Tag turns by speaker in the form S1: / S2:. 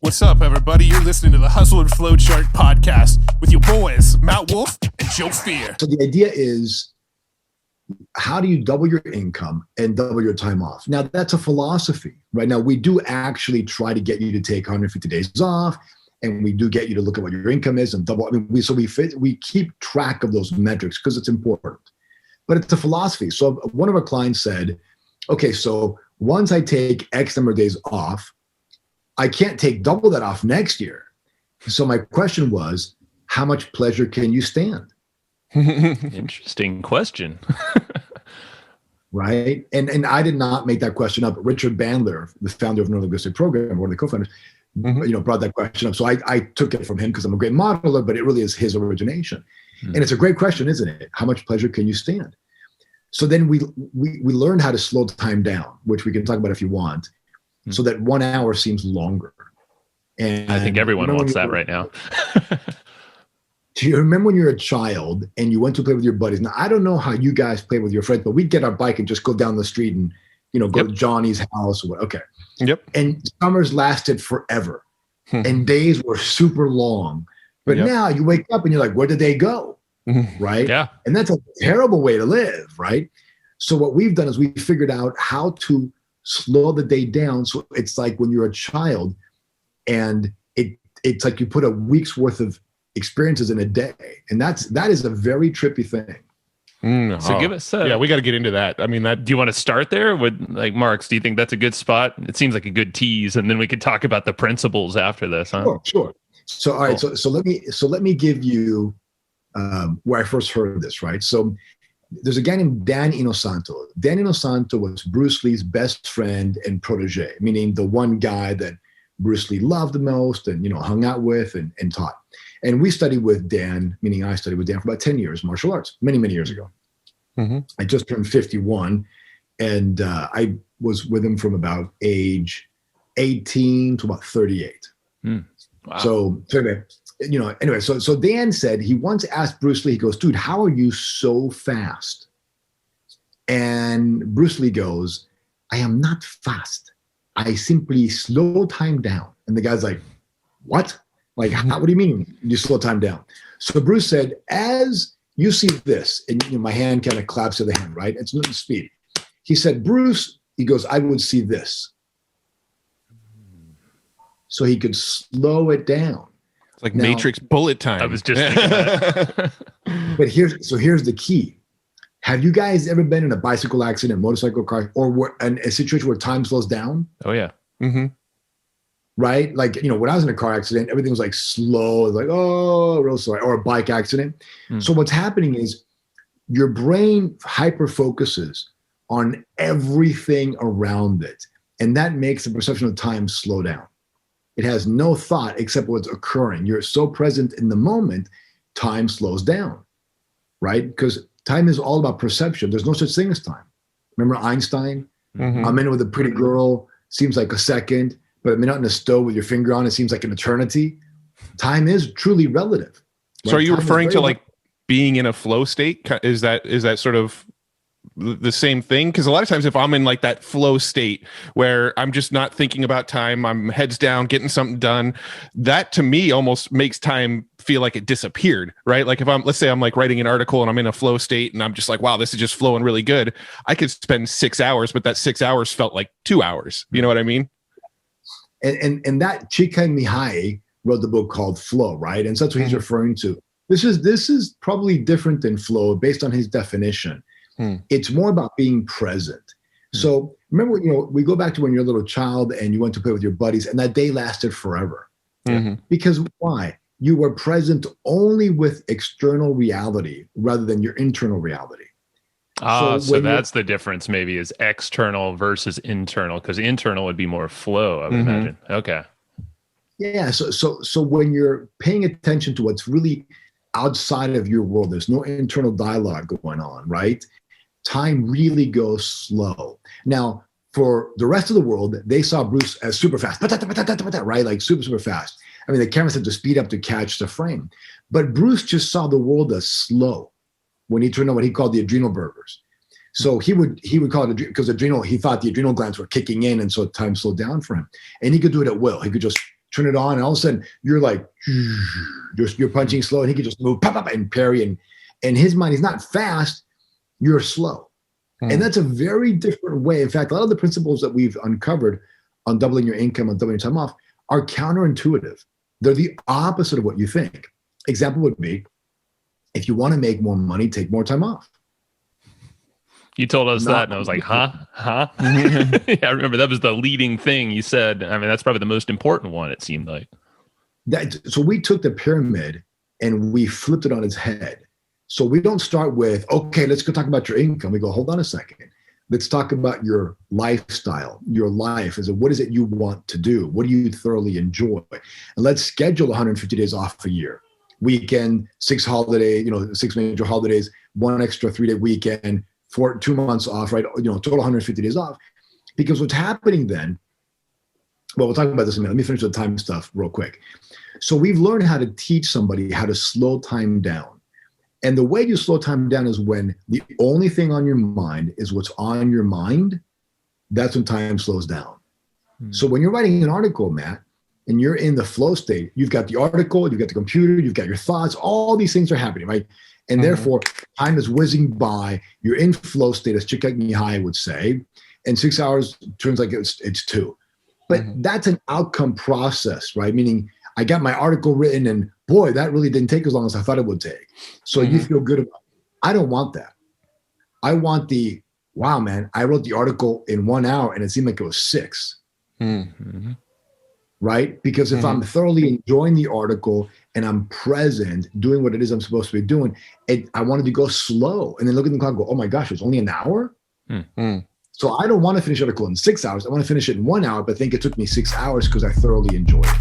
S1: What's up, everybody? You're listening to the Hustle and Flowchart podcast with your boys, Matt Wolf and Joe Fear.
S2: So the idea is, how do you double your income and double your time off? Now, that's a philosophy. Right now, we do actually try to get you to take 150 days off, and we do get you to look at what your income is and double. I mean, we keep track of those metrics because it's important. But it's a philosophy. So one of our clients said, okay, so once I take X number of days off, I can't take double that off next year. So my question was, how much pleasure can you stand?
S3: Interesting question.
S2: Right? And I did not make that question up. Richard Bandler, the founder of Neurolinguistic Program, one of the co-founders, brought that question up. So I took it from him because I'm a great modeler, but it really is his origination. And it's a great question, isn't it? How much pleasure can you stand? So then we learned how to slow time down, which we can talk about if you want, so that 1 hour seems longer. And
S3: I think everyone wants that right now.
S2: Do you remember when you were a child and you went to play with your buddies? Now, I don't know how you guys play with your friends, but we'd get our bike and just go down the street and, go to Johnny's house or what. Okay.
S4: Yep.
S2: And summers lasted forever and days were super long. But now you wake up and you're like, where did they go? Right?
S3: Yeah.
S2: And that's a terrible way to live, right? So what we've done is we figured out how to slow the day down. So it's like when you're a child and it's like you put a week's worth of experiences in a day. And that is a very trippy thing.
S3: So give us
S4: we got to get into that. I mean,
S3: do you want to start there with Marx? Do you think that's a good spot? It seems like a good tease, and then we could talk about the principles after this, huh?
S2: Sure. So all right, so let me give you where I first heard this, right? So there's a guy named Dan Inosanto. Dan Inosanto was Bruce Lee's best friend and protege, meaning the one guy that Bruce Lee loved the most and hung out with and taught. And we studied with Dan, meaning I studied with Dan for about 10 years, martial arts, many, many years ago. I just turned 51, and I was with him from about age 18 to about 38.
S3: Wow.
S2: So anyway, so Dan said he once asked Bruce Lee, he goes, dude, how are you so fast? And Bruce Lee goes, I am not fast. I simply slow time down. And the guy's like, what? Like, what do you mean you slow time down? So Bruce said, as you see this, and my hand kind of claps to the hand, right? It's not speed. He said, Bruce, he goes, I would see this. So he could slow it down.
S4: It's like Matrix bullet time.
S3: I was just thinking that.
S2: But here's the key. Have you guys ever been in a bicycle accident, motorcycle car, or a situation where time slows down?
S3: Oh, yeah.
S2: Right? Like, when I was in a car accident, everything was like slow. It was like, oh, real slow. Or a bike accident. So what's happening is your brain hyper focuses on everything around it. And that makes the perception of time slow down. It has no thought except what's occurring. You're so present in the moment, time slows down, right? Because time is all about perception. There's no such thing as time. Remember Einstein? I'm in with a pretty girl, seems like a second, but I'm not in a stove with your finger on, it seems like an eternity. Time is truly relative.
S4: So are you referring to like being in a flow state? Is that sort of the same thing? Because a lot of times if I'm in like that flow state where I'm just not thinking about time, I'm heads down, getting something done, that to me almost makes time feel like it disappeared, right? Like if let's say I'm like writing an article and I'm in a flow state and I'm just like, wow, this is just flowing really good. I could spend 6 hours, but that 6 hours felt like 2 hours. You know what I mean?
S2: And that Csikszentmihalyi wrote the book called Flow, right? And so that's what he's referring to. This is probably different than flow based on his definition. It's more about being present. So remember, we go back to when you're a little child and you went to play with your buddies and that day lasted forever. Because why? You were present only with external reality rather than your internal reality.
S3: So that's the difference maybe is external versus internal, because internal would be more flow, I would imagine. Okay.
S2: Yeah. So when you're paying attention to what's really outside of your world, there's no internal dialogue going on, right? Time really goes slow. Now, for the rest of the world, they saw Bruce as super fast, right? Like super, super fast. I mean, the cameras had to speed up to catch the frame. But Bruce just saw the world as slow when he turned on what he called the adrenal burgers. So he would call it because he thought the adrenal glands were kicking in, and so time slowed down for him. And he could do it at will. He could just turn it on, and all of a sudden you're like, you're punching slow, and he can just move, pop, pop, and parry. And his mind, he's not fast, you're slow. And that's a very different way. In fact, a lot of the principles that we've uncovered on doubling your income, on doubling your time off, are counterintuitive. They're the opposite of what you think. Example would be, if you want to make more money, take more time off.
S3: You told us that, and I was like, huh? Yeah, I remember that was the leading thing you said. I mean, that's probably the most important one, it seemed like.
S2: So we took the pyramid and we flipped it on its head. So we don't start with, okay, let's go talk about your income. We go, hold on a second. Let's talk about your lifestyle, your life. What is it you want to do? What do you thoroughly enjoy? And let's schedule 150 days off a year. Weekend, 6 major holidays, 1 extra 3-day weekend, 2 months off, right? Total 150 days off. Because what's happening then, well, we'll talk about this in a minute. Let me finish the time stuff real quick. So we've learned how to teach somebody how to slow time down. And the way you slow time down is when the only thing on your mind is what's on your mind. That's when time slows down. So when you're writing an article, Matt, and you're in the flow state, you've got the article, you've got the computer, you've got your thoughts, all these things are happening, right? And therefore, time is whizzing by. You're in flow state, as Csikszentmihalyi would say, and 6 hours turns like it's 2. But that's an outcome process, right? Meaning, I got my article written, and boy, that really didn't take as long as I thought it would take. So you feel good about it. I don't want that. I want wow, man, I wrote the article in 1 hour, and it seemed like it was 6. Right? Because if I'm thoroughly enjoying the article and I'm present, doing what it is I'm supposed to be doing, I wanted to go slow and then look at the clock and go, oh my gosh, it's only an hour? So I don't want to finish the article in 6 hours. I want to finish it in 1 hour, but think it took me 6 hours because I thoroughly enjoyed it.